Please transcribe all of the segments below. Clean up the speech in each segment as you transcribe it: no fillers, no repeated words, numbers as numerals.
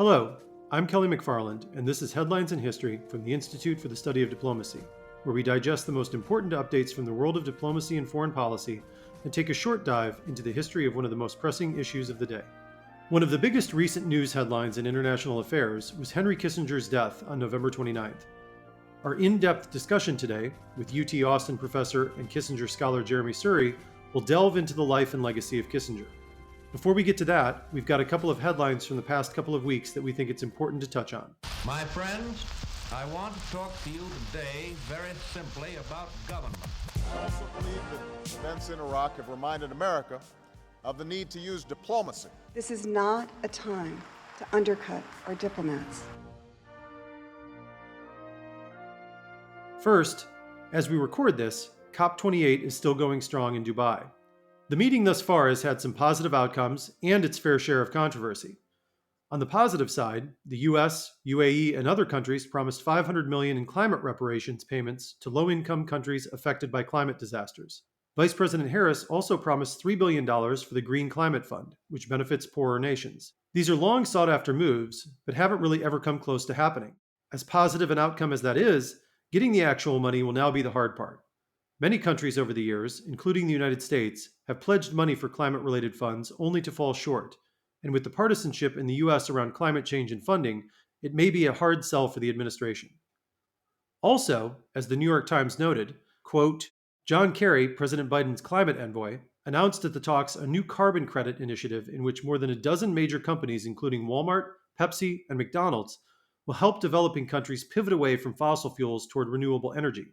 Hello, I'm Kelly McFarland, and this is Headlines in History from the Institute for the Study of Diplomacy, where we digest the most important updates from the world of diplomacy and foreign policy and take a short dive into the history of one of the most pressing issues of the day. One of the biggest recent news headlines in international affairs was Henry Kissinger's death on November 29th. Our in-depth discussion today, with UT Austin professor and Kissinger scholar Jeremi Suri, will delve into the life and legacy of Kissinger. Before we get to that, we've got a couple of headlines from the past couple of weeks that we think it's important to touch on. My friends, I want to talk to you today very simply about government. I also believe that events in Iraq have reminded America of the need to use diplomacy. This is not a time to undercut our diplomats. First, as we record this, COP28 is still going strong in Dubai. The meeting thus far has had some positive outcomes and its fair share of controversy. On the positive side, the US, UAE, and other countries promised $500 million in climate reparations payments to low-income countries affected by climate disasters. Vice President Harris also promised $3 billion for the Green Climate Fund, which benefits poorer nations. These are long sought-after moves, but haven't really ever come close to happening. As positive an outcome as that is, getting the actual money will now be the hard part. Many countries over the years, including the United States, have pledged money for climate-related funds only to fall short. And with the partisanship in the US around climate change and funding, it may be a hard sell for the administration. Also, as the New York Times noted, quote, John Kerry, President Biden's climate envoy, announced at the talks a new carbon credit initiative in which more than a dozen major companies, including Walmart, Pepsi, and McDonald's, will help developing countries pivot away from fossil fuels toward renewable energy.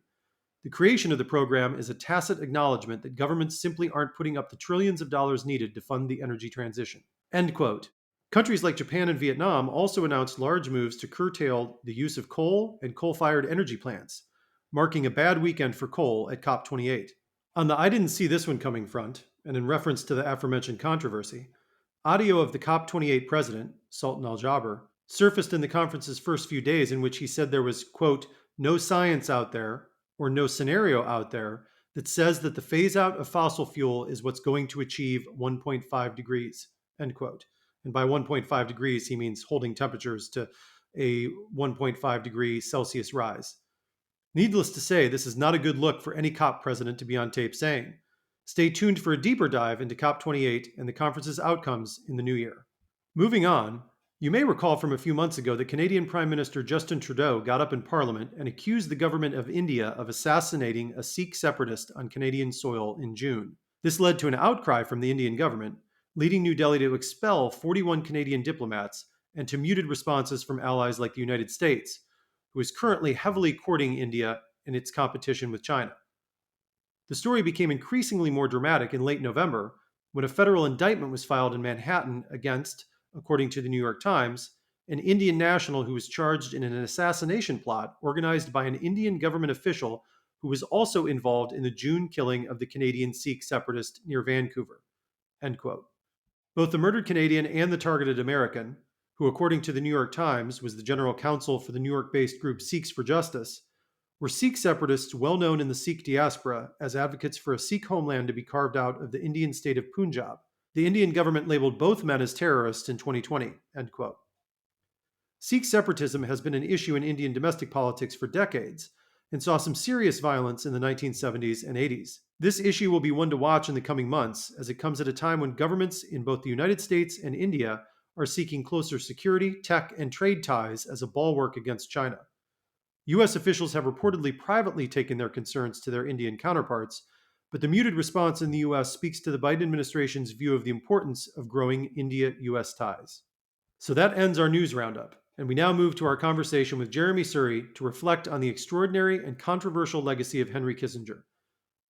The creation of the program is a tacit acknowledgement that governments simply aren't putting up the trillions of dollars needed to fund the energy transition. End quote. Countries like Japan and Vietnam also announced large moves to curtail the use of coal and coal-fired energy plants, marking a bad weekend for coal at COP28. On the I didn't see this one coming front, and in reference to the aforementioned controversy, audio of the COP28 president, Sultan Al-Jaber, surfaced in the conference's first few days in which he said there was, quote, no science out there, or no scenario out there, that says that the phase-out of fossil fuel is what's going to achieve 1.5 degrees, end quote. And by 1.5 degrees, he means holding temperatures to a 1.5 degree Celsius rise. Needless to say, this is not a good look for any COP president to be on tape saying. Stay tuned for a deeper dive into COP28 and the conference's outcomes in the new year. Moving on, you may recall from a few months ago that Canadian Prime Minister Justin Trudeau got up in Parliament and accused the government of India of assassinating a Sikh separatist on Canadian soil in June. This led to an outcry from the Indian government, leading New Delhi to expel 41 Canadian diplomats and to muted responses from allies like the United States, who is currently heavily courting India in its competition with China. The story became increasingly more dramatic in late November when a federal indictment was filed in Manhattan against, according to the New York Times, an Indian national who was charged in an assassination plot organized by an Indian government official who was also involved in the June killing of the Canadian Sikh separatist near Vancouver. End quote. Both the murdered Canadian and the targeted American, who according to the New York Times was the general counsel for the New York-based group Sikhs for Justice, were Sikh separatists well known in the Sikh diaspora as advocates for a Sikh homeland to be carved out of the Indian state of Punjab. The Indian government labeled both men as terrorists in 2020, end quote. Sikh separatism has been an issue in Indian domestic politics for decades and saw some serious violence in the 1970s and 80s. This issue will be one to watch in the coming months as it comes at a time when governments in both the United States and India are seeking closer security, tech, and trade ties as a bulwark against China. U.S. officials have reportedly privately taken their concerns to their Indian counterparts, but the muted response in the U.S. speaks to the Biden administration's view of the importance of growing India-U.S. ties. So that ends our news roundup, and we now move to our conversation with Jeremi Suri to reflect on the extraordinary and controversial legacy of Henry Kissinger,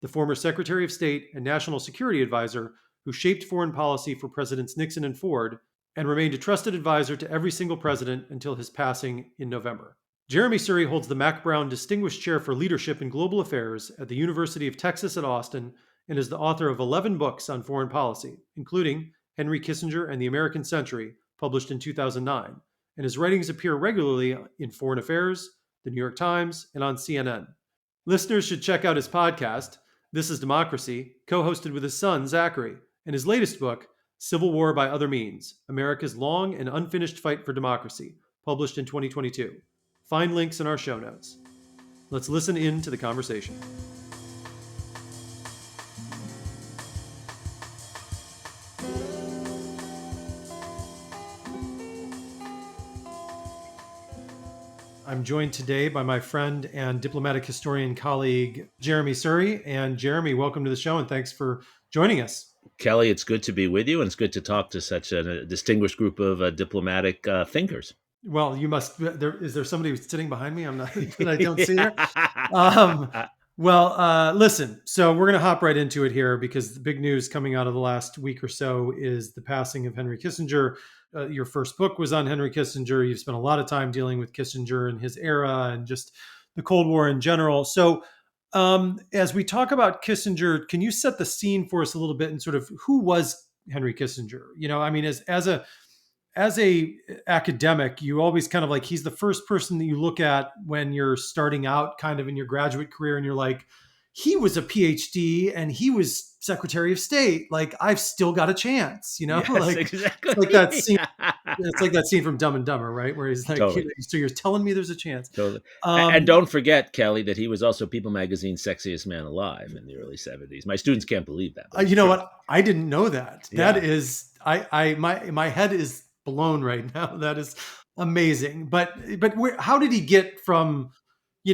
the former Secretary of State and National Security Advisor who shaped foreign policy for Presidents Nixon and Ford and remained a trusted advisor to every single president until his passing in November. Jeremi Suri holds the Mack Brown Distinguished Chair for Leadership in Global Affairs at the University of Texas at Austin and is the author of 11 books on foreign policy, including Henry Kissinger and the American Century, published in 2009, and his writings appear regularly in Foreign Affairs, the New York Times, and on CNN. Listeners should check out his podcast, This is Democracy, co-hosted with his son, Zachary, and his latest book, Civil War by Other Means, America's Long and Unfinished Fight for Democracy, published in 2022. Find links in our show notes. Let's listen in to the conversation. I'm joined today by my friend and diplomatic historian colleague, Jeremi Suri. And Jeremy, welcome to the show and thanks for joining us. Kelly, it's good to be with you, and it's good to talk to such a distinguished group of diplomatic thinkers. Well, you must. Is there somebody who's sitting behind me? I'm not. That I don't see her. Listen. So we're going to hop right into it here because the big news coming out of the last week or so is the passing of Henry Kissinger. Your first book was on Henry Kissinger. You've spent a lot of time dealing with Kissinger and his era and just the Cold War in general. So, as we talk about Kissinger, can you set the scene for us a little bit and sort of who was Henry Kissinger? You know, I mean, as a academic, you always kind of like, he's the first person that you look at when you're starting out kind of in your graduate career and you're like, he was a PhD and he was Secretary of State. Like, I've still got a chance, you know? Yes, like, exactly. It's like that scene. It's like that scene from Dumb and Dumber, right? Where he's like, Totally. so you're telling me there's a chance. Totally. And don't forget, Kelly, that he was also People Magazine's sexiest man alive in the early 70s. My students can't believe that. You know what? I didn't know that. Yeah. That is, my head is blown right now. That is amazing. But how did he get from, he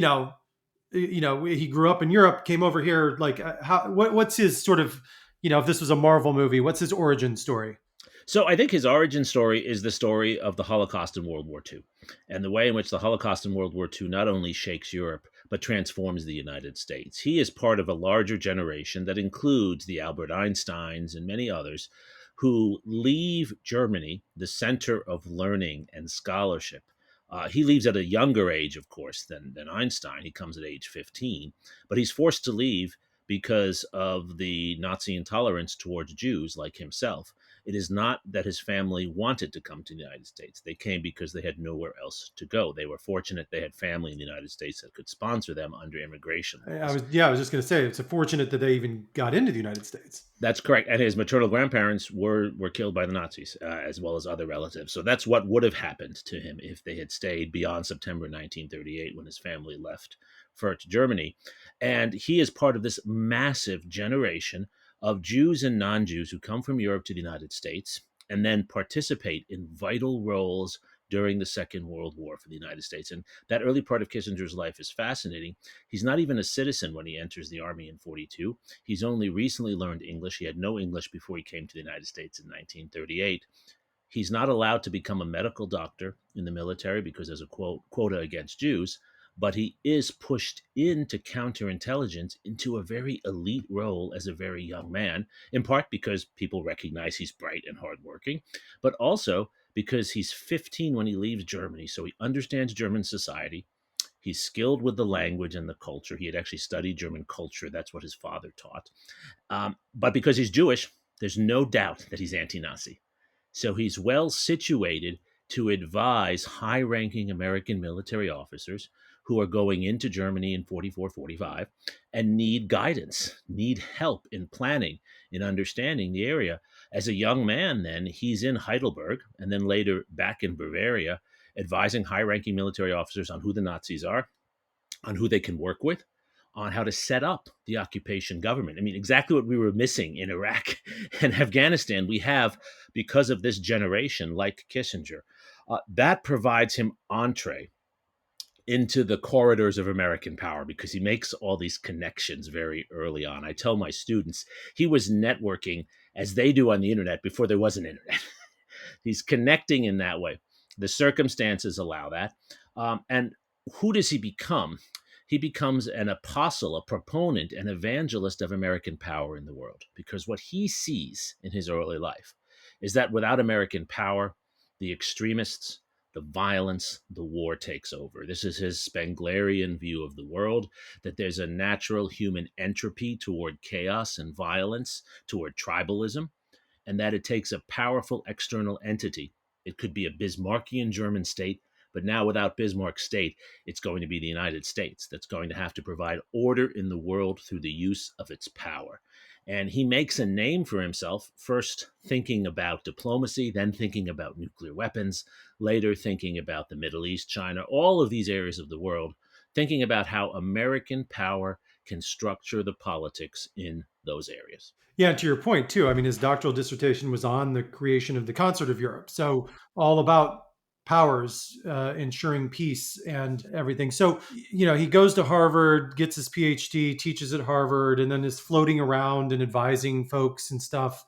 grew up in Europe, came over here. Like, what's his sort of, if this was a Marvel movie, what's his origin story? So I think his origin story is the story of the Holocaust and World War II, and the way in which the Holocaust and World War II not only shakes Europe, but transforms the United States. He is part of a larger generation that includes the Albert Einsteins and many others who leave Germany, the center of learning and scholarship. He leaves at a younger age, of course, than Einstein. He comes at age 15, but he's forced to leave because of the Nazi intolerance towards Jews like himself. It is not that his family wanted to come to the United States. They came because they had nowhere else to go. They were fortunate they had family in the United States that could sponsor them under immigration laws. I was just going to say, it's fortunate that they even got into the United States. That's correct. And his maternal grandparents were killed by the Nazis, as well as other relatives. So that's what would have happened to him if they had stayed beyond September 1938 when his family left for Germany. And he is part of this massive generation of Jews and non-Jews who come from Europe to the United States and then participate in vital roles during the Second World War for the United States. And that early part of Kissinger's life is fascinating. He's not even a citizen when he enters the Army in 1942. He's only recently learned English. He had no English before he came to the United States in 1938. He's not allowed to become a medical doctor in the military because there's a quota against Jews, but he is pushed into counterintelligence into a very elite role as a very young man, in part because people recognize he's bright and hardworking, but also because he's 15 when he leaves Germany. So he understands German society. He's skilled with the language and the culture. He had actually studied German culture. That's what his father taught. But because he's Jewish, there's no doubt that he's anti-Nazi. So he's well situated to advise high-ranking American military officers who are going into Germany in 44, 45 and need guidance, need help in planning, in understanding the area. As a young man, then, he's in Heidelberg and then later back in Bavaria, advising high-ranking military officers on who the Nazis are, on who they can work with, on how to set up the occupation government. I mean, exactly what we were missing in Iraq and Afghanistan, we have because of this generation like Kissinger. That provides him entree into the corridors of American power because he makes all these connections very early on. I tell my students he was networking as they do on the internet before there was an internet. He's connecting in that way. The circumstances allow that. And who does he become? He becomes an apostle, a proponent, an evangelist of American power in the world, because what he sees in his early life is that without American power, the extremists, the violence, the war takes over. This is his Spenglerian view of the world, that there's a natural human entropy toward chaos and violence, toward tribalism, and that it takes a powerful external entity. It could be a Bismarckian German state, but now without Bismarck's state, it's going to be the United States that's going to have to provide order in the world through the use of its power. And he makes a name for himself, first thinking about diplomacy, then thinking about nuclear weapons, later thinking about the Middle East, China, all of these areas of the world, thinking about how American power can structure the politics in those areas. Yeah, to your point too. I mean, his doctoral dissertation was on the creation of the Concert of Europe, so all about powers ensuring peace and everything. So, he goes to Harvard, gets his PhD, teaches at Harvard, and then is floating around and advising folks and stuff.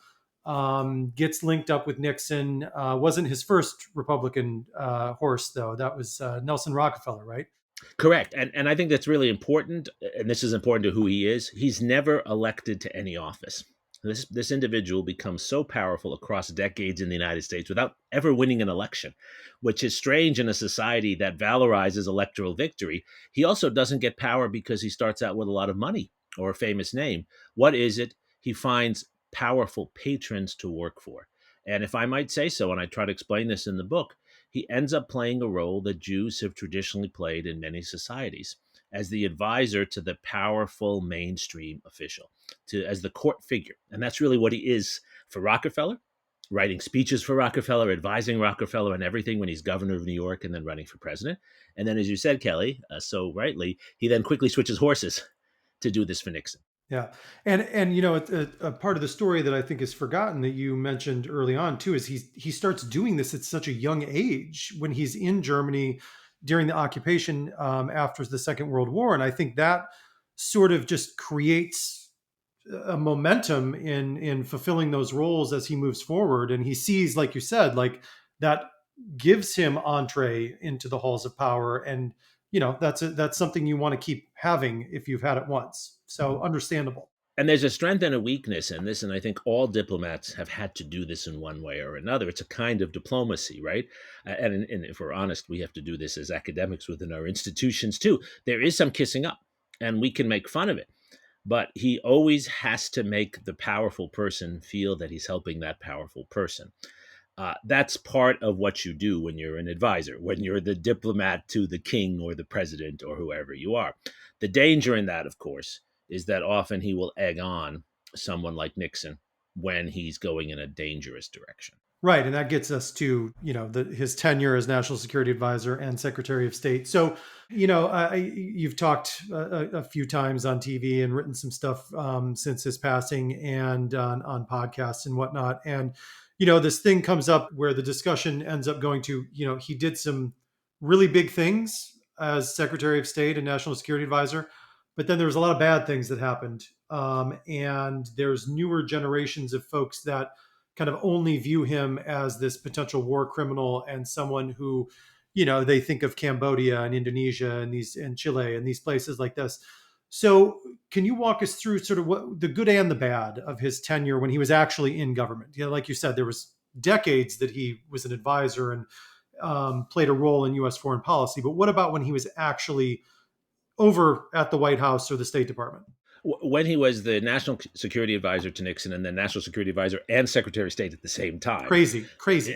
Gets linked up with Nixon. Wasn't his first Republican horse, though. That was Nelson Rockefeller, right? Correct. And I think that's really important. And this is important to who he is. He's never elected to any office. This individual becomes so powerful across decades in the United States without ever winning an election, which is strange in a society that valorizes electoral victory. He also doesn't get power because he starts out with a lot of money or a famous name. What is it? He finds powerful patrons to work for. And if I might say so, and I try to explain this in the book, he ends up playing a role that Jews have traditionally played in many societies as the advisor to the powerful mainstream official, as the court figure. And that's really what he is for Rockefeller, writing speeches for Rockefeller, advising Rockefeller on everything when he's governor of New York and then running for president. And then, as you said, Kelly, so rightly, he then quickly switches horses to do this for Nixon. Yeah, and a part of the story that I think is forgotten that you mentioned early on too is he starts doing this at such a young age when he's in Germany during the occupation after the Second World War, and I think that sort of just creates a momentum in fulfilling those roles as he moves forward, and he sees, like you said, like that gives him entree into the halls of power, and that's something you want to keep having if you've had it once. So understandable. And there's a strength and a weakness in this, and I think all diplomats have had to do this in one way or another. It's a kind of diplomacy, right? And if we're honest, we have to do this as academics within our institutions too. There is some kissing up, and we can make fun of it. But he always has to make the powerful person feel that he's helping that powerful person. That's part of what you do when you're an advisor, when you're the diplomat to the king or the president or whoever you are. The danger in that, of course, is that often he will egg on someone like Nixon when he's going in a dangerous direction. Right, and that gets us to his tenure as National Security Advisor and Secretary of State. So you've talked a few times on TV and written some stuff since his passing and on podcasts and whatnot. And this thing comes up where the discussion ends up going to he did some really big things as Secretary of State and National Security Advisor, but then there was a lot of bad things that happened, and there's newer generations of folks that kind of only view him as this potential war criminal and someone who, they think of Cambodia and Indonesia and Chile and these places like this. So can you walk us through sort of what the good and the bad of his tenure when he was actually in government? Like you said, there was decades that he was an advisor and played a role in U.S. foreign policy. But what about when he was actually over at the White House or the State Department? When he was the National Security Advisor to Nixon and then National Security Advisor and Secretary of State at the same time. Crazy.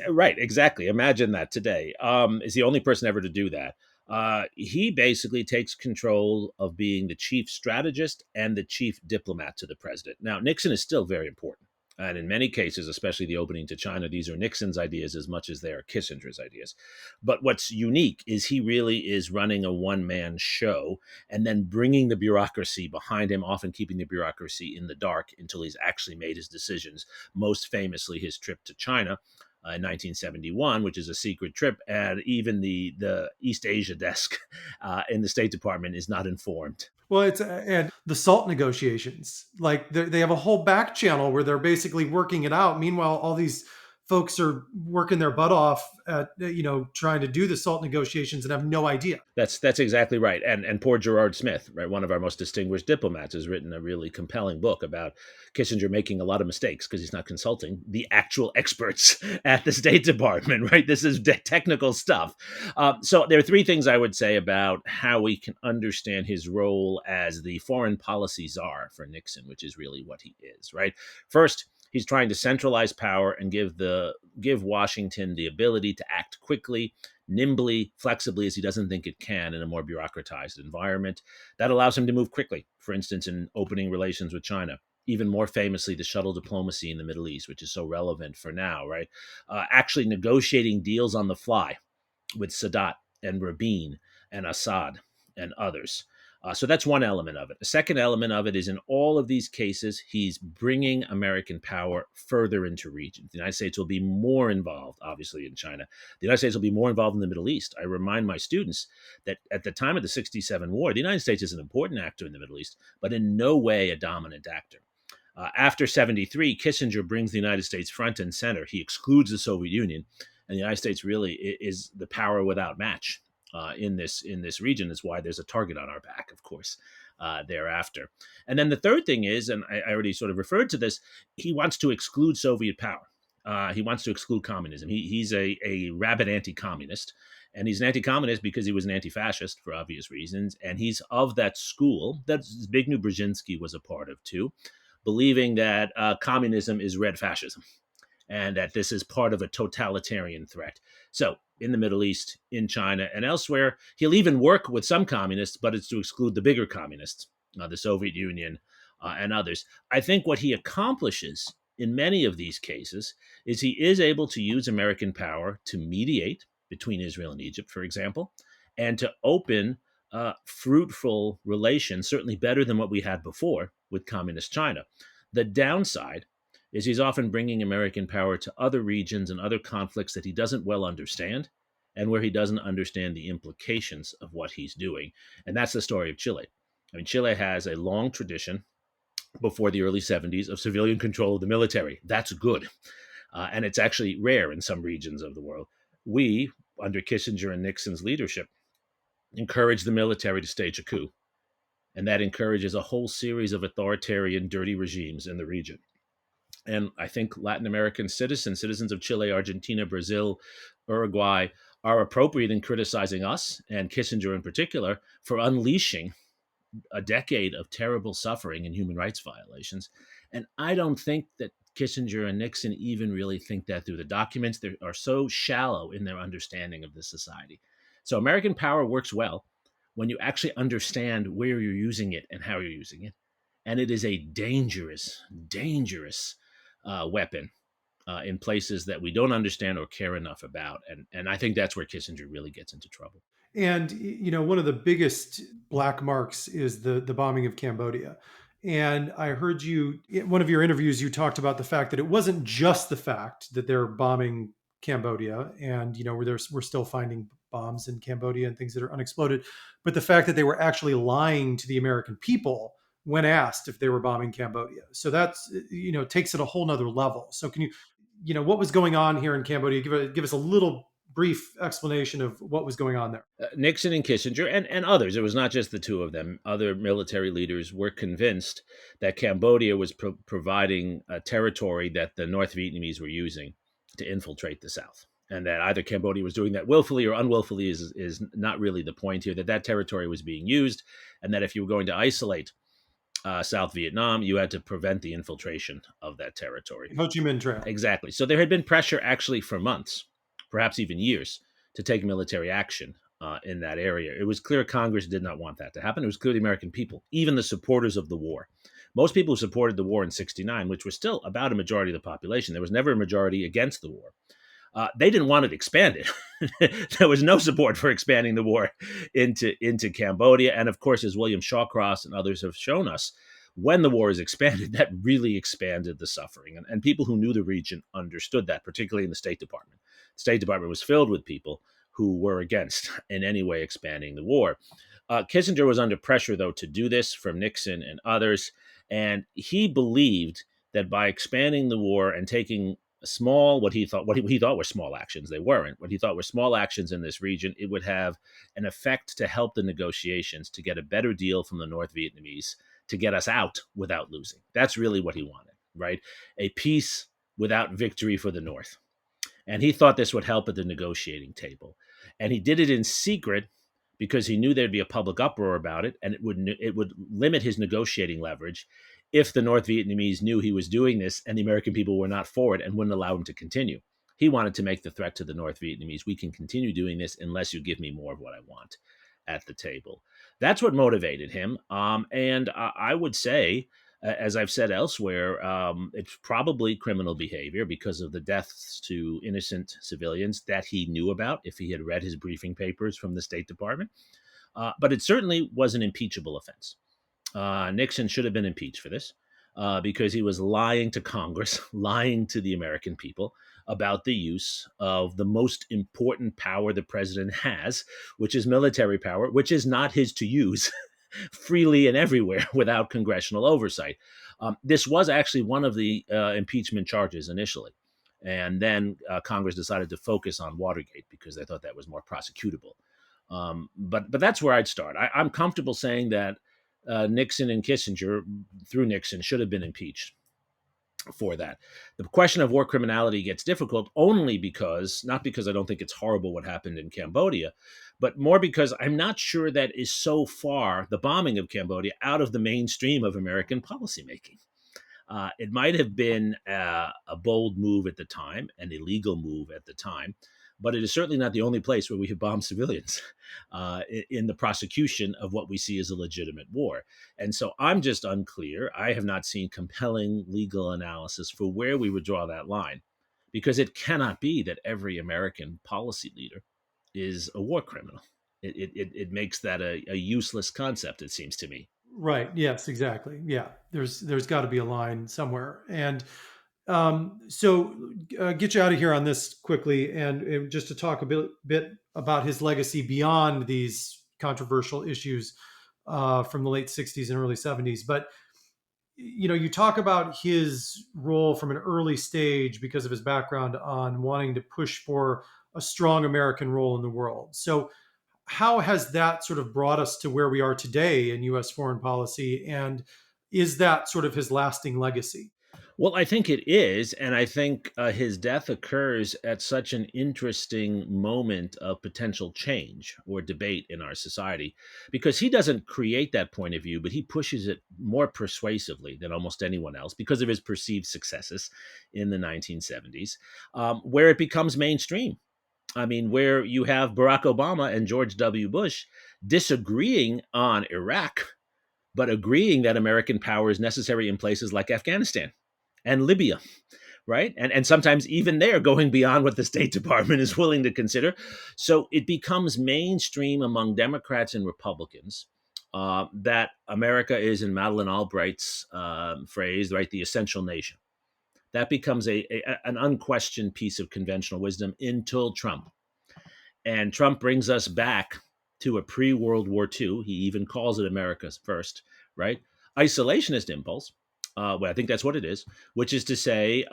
Right, exactly. Imagine that today. Is the only person ever to do that. He basically takes control of being the chief strategist and the chief diplomat to the president. Now, Nixon is still very important. And in many cases, especially the opening to China, these are Nixon's ideas as much as they are Kissinger's ideas. But what's unique is he really is running a one-man show and then bringing the bureaucracy behind him, often keeping the bureaucracy in the dark until he's actually made his decisions, most famously his trip to China in 1971, which is a secret trip. And even the East Asia desk in the State Department is not informed. Well, and the SALT negotiations, like they have a whole back channel where they're basically working it out. Meanwhile, all these folks are working their butt off at, trying to do the SALT negotiations and have no idea. That's exactly right. And poor Gerard Smith, right, one of our most distinguished diplomats, has written a really compelling book about Kissinger making a lot of mistakes because he's not consulting the actual experts at the State Department, right? This is technical stuff. So there are three things I would say about how we can understand his role as the foreign policy czar for Nixon, which is really what he is, right? First, he's trying to centralize power and give Washington the ability to act quickly, nimbly, flexibly as he doesn't think it can in a more bureaucratized environment. That allows him to move quickly, for instance, in opening relations with China. even more famously, the shuttle diplomacy in the Middle East, which is so relevant for now, right? Actually negotiating deals on the fly with Sadat and Rabin and Assad and others. So that's one element of it. The second element of it is in all of these cases, he's bringing American power further into regions. The United States will be more involved, obviously, in China. The United States will be more involved in the Middle East. I remind my students that at the time of the 67 war, the United States is an important actor in the Middle East, but in no way a dominant actor. After 73, Kissinger brings the United States front and center. He excludes the Soviet Union, and the United States really is the power without match in this region. Is why there's a target on our back, of course, thereafter. And then the third thing is, and I already sort of referred to this, he wants to exclude Soviet power. He wants to exclude communism. He's a rabid anti-communist, and he's an anti-communist because he was an anti-fascist for obvious reasons, and he's of that school that Zbigniew Brzezinski was a part of too, believing that communism is red fascism and that this is part of a totalitarian threat. So in the Middle East, in China, and elsewhere, he'll even work with some communists, but it's to exclude the bigger communists, the Soviet Union and others. I think what he accomplishes in many of these cases is he is able to use American power to mediate between Israel and Egypt, for example, and to open fruitful relations, certainly better than what we had before with communist China. The downside is he's often bringing American power to other regions and other conflicts that he doesn't well understand and where he doesn't understand the implications of what he's doing. And that's the story of Chile. I mean, Chile has a long tradition before the early 70s of civilian control of the military. That's good. And it's actually rare in some regions of the world. We, under Kissinger and Nixon's leadership, encouraged the military to stage a coup. And that encourages a whole series of authoritarian, dirty regimes in the region. And I think Latin American citizens of Chile, Argentina, Brazil, Uruguay, are appropriate in criticizing us, and Kissinger in particular, for unleashing a decade of terrible suffering and human rights violations. And I don't think that Kissinger and Nixon even really think that through. The documents they are so shallow in their understanding of this society. So American power works well when you actually understand where you're using it and how you're using it. And it is a dangerous, dangerous weapon in places that we don't understand or care enough about. And I think that's where Kissinger really gets into trouble. And one of the biggest black marks is the bombing of Cambodia. And I heard you in one of your interviews, you talked about the fact that it wasn't just the fact that they're bombing Cambodia, and we're still finding bombs in Cambodia and things that are unexploded, but the fact that they were actually lying to the American people when asked if they were bombing Cambodia. So that's takes it a whole nother level. So can what was going on here in Cambodia? Give us a little brief explanation of what was going on there. Nixon and Kissinger and others, it was not just the two of them, other military leaders were convinced that Cambodia was providing a territory that the North Vietnamese were using to infiltrate the South. And that either Cambodia was doing that willfully or unwillfully is not really the point here, that territory was being used, and that if you were going to isolate South Vietnam, you had to prevent the infiltration of that territory. Ho Chi Minh Trail. Exactly. So there had been pressure actually for months, perhaps even years, to take military action in that area. It was clear Congress did not want that to happen. It was clear the American people, even the supporters of the war. Most people who supported the war in 69, which was still about a majority of the population, there was never a majority against the war. They didn't want it expanded. There was no support for expanding the war into Cambodia. And of course, as William Shawcross and others have shown us, when the war is expanded, that really expanded the suffering. And people who knew the region understood that, particularly in the State Department. The State Department was filled with people who were against in any way expanding the war. Kissinger was under pressure, though, to do this from Nixon and others. And he believed that by expanding the war and taking what he thought were small actions, they weren't. What he thought were small actions in this region, it would have an effect to help the negotiations to get a better deal from the North Vietnamese, to get us out without losing. That's really what he wanted, right? A peace without victory for the North. And he thought this would help at the negotiating table. And he did it in secret because he knew there'd be a public uproar about it, and it would limit his negotiating leverage if the North Vietnamese knew he was doing this and the American people were not for it and wouldn't allow him to continue. He wanted to make the threat to the North Vietnamese: we can continue doing this unless you give me more of what I want at the table. That's what motivated him. And I would say As I've said elsewhere, it's probably criminal behavior because of the deaths to innocent civilians that he knew about if he had read his briefing papers from the State Department. But it certainly was an impeachable offense. Nixon should have been impeached for this because he was lying to Congress, lying to the American people about the use of the most important power the president has, which is military power, which is not his to use freely and everywhere without congressional oversight. This was actually one of the impeachment charges initially. And then Congress decided to focus on Watergate because they thought that was more prosecutable. But that's where I'd start. I'm comfortable saying that Nixon and Kissinger, through Nixon, should have been impeached for that. The question of war criminality gets difficult only because, not because I don't think it's horrible what happened in Cambodia, but more because I'm not sure that is so far, the bombing of Cambodia, out of the mainstream of American policymaking. It might have been a bold move at the time, an illegal move at the time, but it is certainly not the only place where we have bombed civilians in the prosecution of what we see as a legitimate war. And so I'm just unclear. I have not seen compelling legal analysis for where we would draw that line, because it cannot be that every American policy leader is a war criminal. It makes that a useless concept, it seems to me. Right. Yes, exactly. Yeah. There's got to be a line somewhere. And get you out of here on this quickly, and just to talk a bit about his legacy beyond these controversial issues from the late 60s and early 70s. But you talk about his role from an early stage because of his background on wanting to push for a strong American role in the world. So how has that sort of brought us to where we are today in U.S. foreign policy? And is that sort of his lasting legacy? Well, I think it is. And I think his death occurs at such an interesting moment of potential change or debate in our society, because he doesn't create that point of view, but he pushes it more persuasively than almost anyone else because of his perceived successes in the 1970s, where it becomes mainstream. I mean, where you have Barack Obama and George W. Bush disagreeing on Iraq, but agreeing that American power is necessary in places like Afghanistan and Libya, right? And sometimes even there going beyond what the State Department is willing to consider. So it becomes mainstream among Democrats and Republicans that America is, in Madeleine Albright's phrase, right, the essential nation. That becomes an unquestioned piece of conventional wisdom until Trump. And Trump brings us back to a pre-World War II. He even calls it America's first, right? Isolationist impulse. Well, I think that's what it is, which is to say,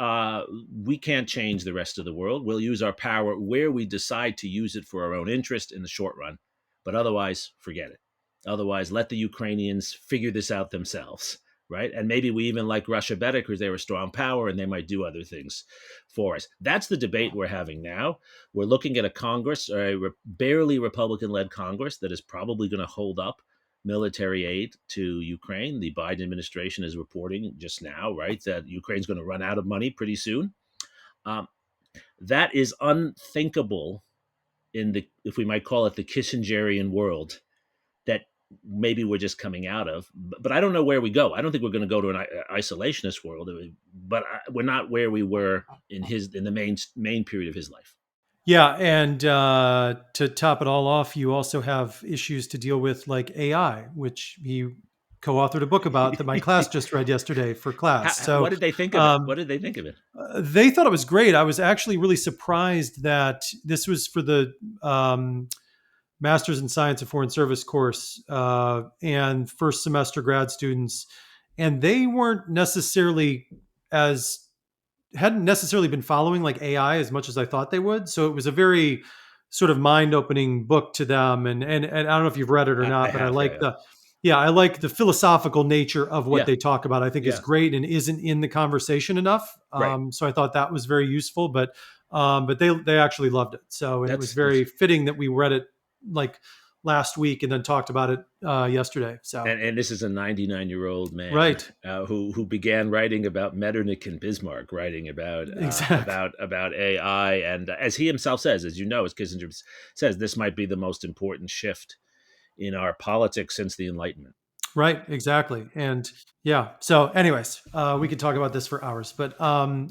we can't change the rest of the world. We'll use our power where we decide to use it for our own interest in the short run, but otherwise, forget it. Otherwise, let the Ukrainians figure this out themselves, right? And maybe we even like Russia better because they're a strong power and they might do other things for us. That's the debate we're having now. We're looking at a Congress, a barely Republican-led Congress that is probably going to hold up military aid to Ukraine. The Biden administration is reporting just now, right, that Ukraine's going to run out of money pretty soon. That is unthinkable in the, if we might call it, the Kissingerian world that maybe we're just coming out of. But I don't know where we go. I don't think we're going to go to an isolationist world, but we're not where we were in the main period of his life. Yeah, and to top it all off, you also have issues to deal with like AI, which he co-authored a book about that my class just read yesterday for class. So what did they think of it? What did they think of it? They thought it was great. I was actually really surprised that this was for the Master's in Science of Foreign Service course and first semester grad students, and they weren't necessarily hadn't necessarily been following like AI as much as I thought they would. So it was a very sort of mind-opening book to them. And I don't know if you've read it or not, but I like I like the philosophical nature of what they talk about. I think is great and isn't in the conversation enough. Right. So I thought that was very useful, but they actually loved it. So it was very fitting that we read it like last week and then talked about it yesterday. So and this is a 99-year-old man, right, who began writing about Metternich and Bismarck, writing about about AI, and as he himself says, as you know, as Kissinger says, this might be the most important shift in our politics since the Enlightenment. Right, exactly. And yeah, so anyways, we could talk about this for hours. But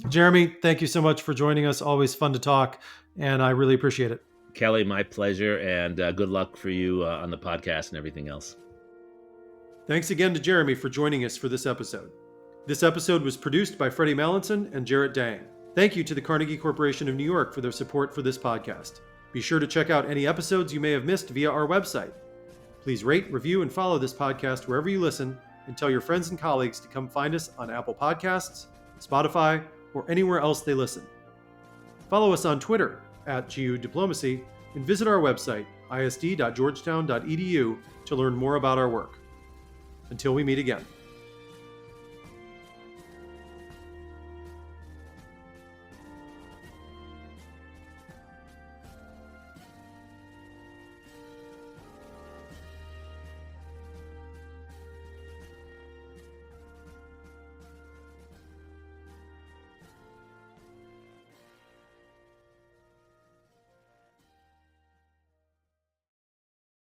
Jeremy, thank you so much for joining us. Always fun to talk, and I really appreciate it. Kelly, my pleasure, and good luck for you on the podcast and everything else. Thanks again to Jeremy for joining us for this episode. This episode was produced by Freddie Mallinson and Jarrett Dang. Thank you to the Carnegie Corporation of New York for their support for this podcast. Be sure to check out any episodes you may have missed via our website. Please rate, review, and follow this podcast wherever you listen, and tell your friends and colleagues to come find us on Apple Podcasts, Spotify, or anywhere else they listen. Follow us on Twitter @GU Diplomacy and visit our website, isd.georgetown.edu, to learn more about our work. Until we meet again.